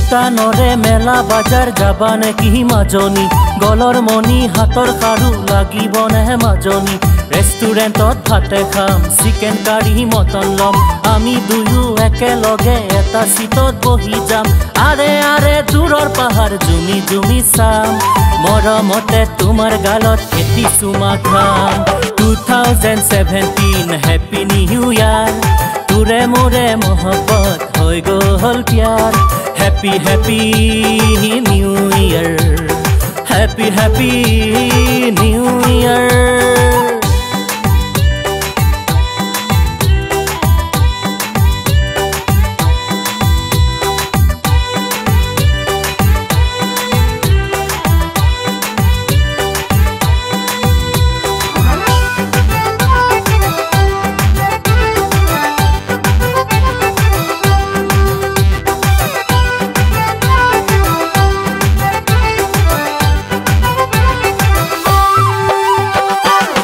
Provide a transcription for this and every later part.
ভূটানৰে মেলা বাজাৰ যাবা নেকি মাজনী গলৰ মণি হাতৰ খাৰু লাগিবনে মাজনী ৰেষ্টুৰেণ্টত ভাতে খাম চিকেন কাৰী মটন লম আমি দুয়ো একেলগে এটা সিটত বহি যাম আৰে আৰে দূৰৰ পাহাৰ জুমি জুমি চাম মৰমতে তোমাৰ গালত এটি চুমা খাম 2017 হেপী নিউ ইয়াৰ তোৰে মোৰে মহব্বত হৈ গ'ল প্যাৰ Happy Happy New Year Happy Happy New Year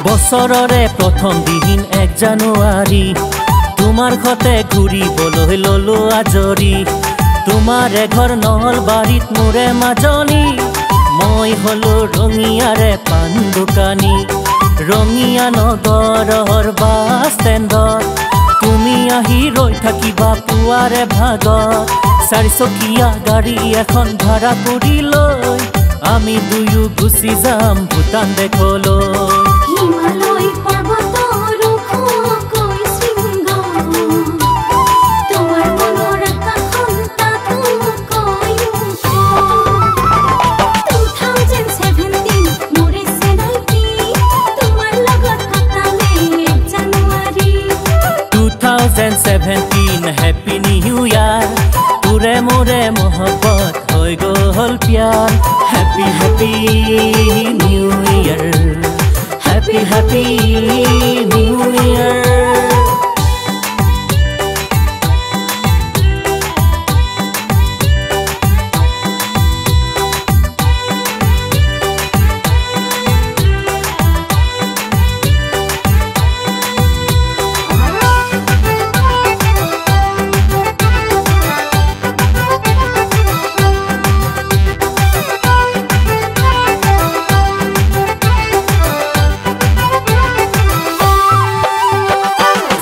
বছৰৰে প্ৰথম দিন 1 জানুৱাৰী তোমাৰ ঘৰতে ঘূৰিবলৈ ললো আজৰি তোমাৰ ঘৰ নলবাৰীত মোৰে মাজনী মই হলো ৰঙিয়াৰে পান দোকানী ৰঙিয়া নগৰৰ বাছ ষ্টেণ্ডত তুমি আহি ৰৈ থাকিবা পুৱাৰে ভাগত 4 চকীয়া গাড়ী এখন ভাড়া কৰি লৈ আমি দুয়ো গুচি যাম ভূটান দেখলৈ হিমালয় পৰ্বতৰ ওখকৈ শৃংগ তোমাৰ মনৰ আকাশখন তাতোকৈ ওখ 2017 মোৰে চেনাইটি তোমাৰ লগত কটালে 1 জানুৱাৰী 2017 হেপী নিউ ইয়াৰ তোৰে মোৰে মহব্বত হৈ গ'ল প্যাৰ happy happy new year Happy Happy New Year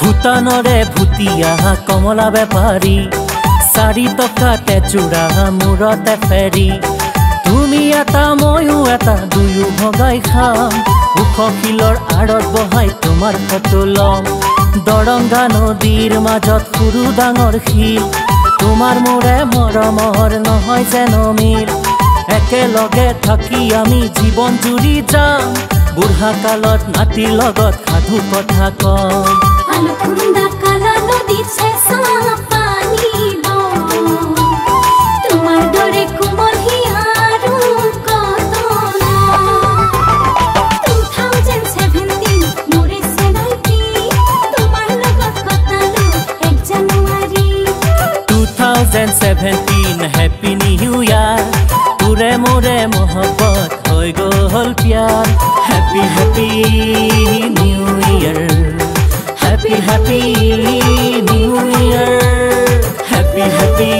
ভূটানৰে ভুটিয়া কমলা বেপাৰী 4 টকাতে চূড়া মূৰতে ফেৰি তুমি এটা ময়ো এটা দুয়ো ভগাই খাম ওখ শিলৰ আঁৰত বহাই তোমাৰ ফটো লম দৰংগা নদীৰ মাজত সৰু ডাঙৰ শিল তোমাৰ মোৰে মৰমৰ নহয় যেন মিল একেলগে থাকি আমি জীৱন জুৰি যাম বুঢ়া কালত নাতিৰ লগত সাধু কথা কম আলুকুন্দা কালা নদীত চেঁচা পানী তোমাৰ দৰে কোমল হিয়াৰো কতনা 2017 মোৰে চেনাইটি তোমাৰ লগত কটালো 1 জানুৱাৰী 2017 হেপী নিউ ইয়াৰ তোৰে মোৰে মহব্বত হৈ গ'ল প্যাৰ happy happy new year Happy Happy New Year Happy Happy